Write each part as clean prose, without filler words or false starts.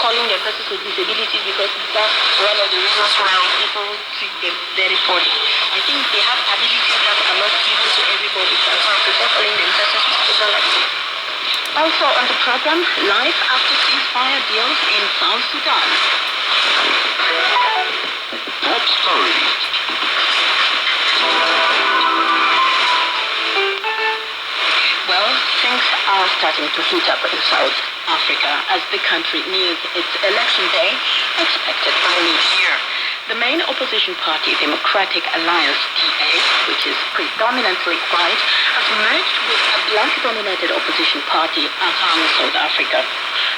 calling them persons with disabilities because that's one of the reasons why people treat them very poorly. I think they have abilities that are not given to everybody, so I prefer calling them persons with special abilities. Also on the program, life after ceasefire deals in South Sudan. Top stories. Well, things are starting to heat up in South Africa as the country nears its election day, expected by mid-year. The main opposition party, Democratic Alliance, DA, which is predominantly white, has merged with a black-dominated opposition party, AHAM South Africa.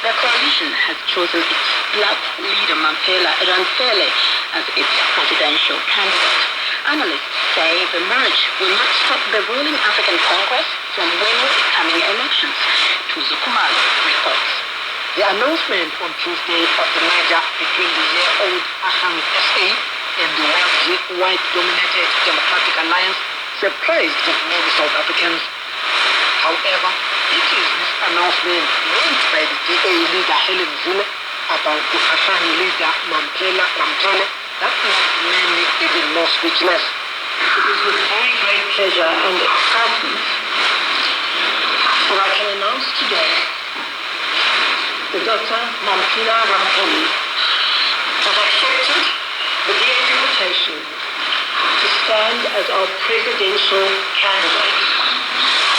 The coalition has chosen its black leader, Mampela Ramphele, as its presidential candidate. Analysts say the merge will not stop the ruling African Congress from winning the coming elections. Tuzo Kumalo reports. The announcement on Tuesday of the merger between the year-old AHAM SA and the white-dominated Democratic Alliance surprised many South Africans. However, it is this announcement made by the DA leader Helen Zille about the AHAM leader Mampela Ramphele that left many even more speechless. It is with very great pleasure and excitement that I can announce today that Dr. Mampela Ramphele has accepted the DA's invitation to stand as our presidential candidate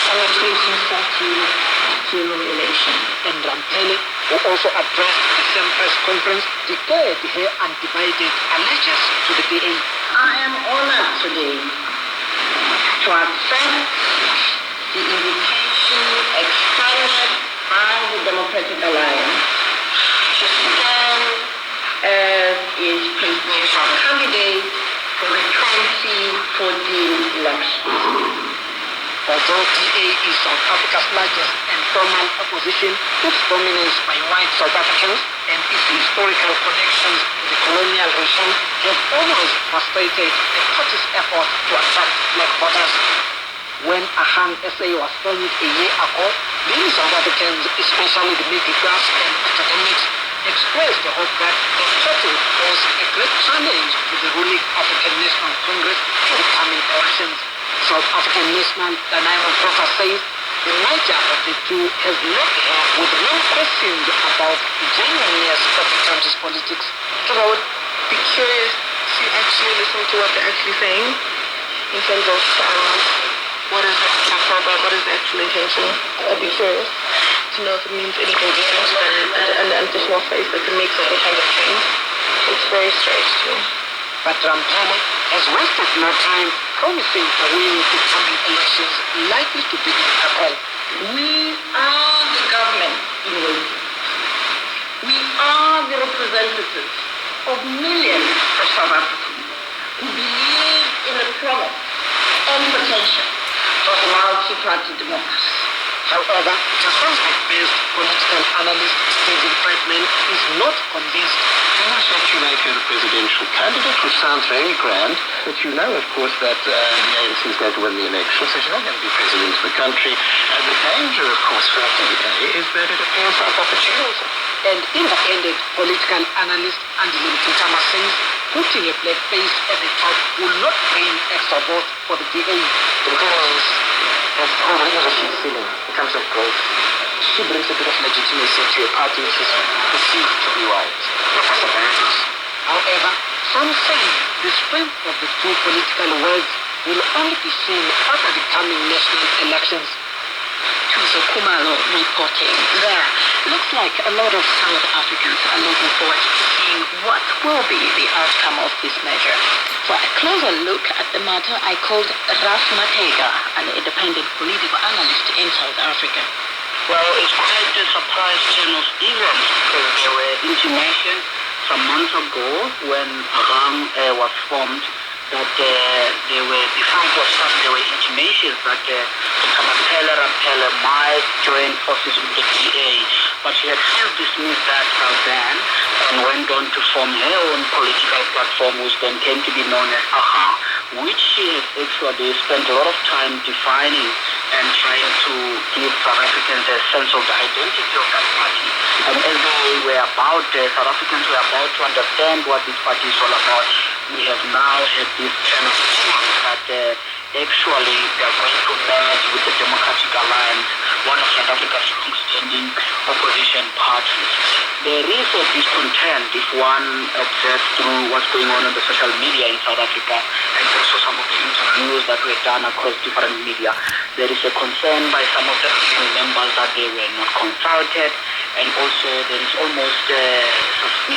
in the 2014 general election. And Ramphele, who also addressed the same press conference, declared her undivided allegiance to the DA. I am honored today to accept the invitation extended by the Democratic Alliance to stand as its presidential candidate for the 2014 elections. Although DA is South Africa's largest and formal opposition, its dominance by white South Africans and its historical connections to the colonial regime have always frustrated the party's effort to attract black voters. When AHAM SA was formed a year ago, many South Africans, especially the middle class and academics, expressed the hope that the party would pose a great challenge to the ruling African National Congress in the coming elections. South African National Daniel Professor says the merger of the two has left her with many questions about the genuineness of the country's politics. So I would be curious to actually listen to what they're actually saying in terms of what is the actual intention. I'd be curious to know if it means anything different than an additional face that can make certain kind of change. It's very strange to me. But Ramphele has wasted no time promising to win the coming elections likely to be in April. We are the government in waiting. We are the representatives of millions of South Africans who believe in the promise and potential of multi-party democracy. However, Johannesburg-based political analyst Stephen Friedman is not convinced. Can I say you make her the presidential candidate, which sounds very grand, but you know, of course, that the ANC is going to win the election, so she's not going to be president of the country. And the danger, of course, for the DA is that it appears like opportunism. And independent political analyst Andile Mtutama says putting a black face at the top will not bring extra vote for the DA. Because there's already a sheet ceiling in terms of growth. She brings a bit of legitimacy to a party which is perceived to be white. However, some say the strength of the two political worlds will only be seen after the coming national elections. Tuzo Kumalo reporting there. Looks like a lot of South Africans are looking forward to seeing what will be the outcome of this measure. For a closer look at the matter, I called Raf Matega, an independent political analyst in South Africa. Well, it's quite a surprise turn of events because there were intimations some months ago when AHAM was formed that there were, before it was formed, there were intimations that Mampela Ramphele might join forces with the DA, but she had since dismissed that ban and went on to form her own political platform, which then came to be known as AHA, which has actually spent a lot of time defining and trying to give South Africans a sense of the identity of that party. And as South Africans were about to understand what this party is all about, we have now had this kind of rumors that actually they are going to merge with the Democratic Alliance, one of South Africa's long-standing opposition parties. There is a discontent if one observes through what's going on the social media in South Africa and also some of the interviews that were done across different media. There is a concern by some of the members that they were not consulted, and also there is almost a suspicion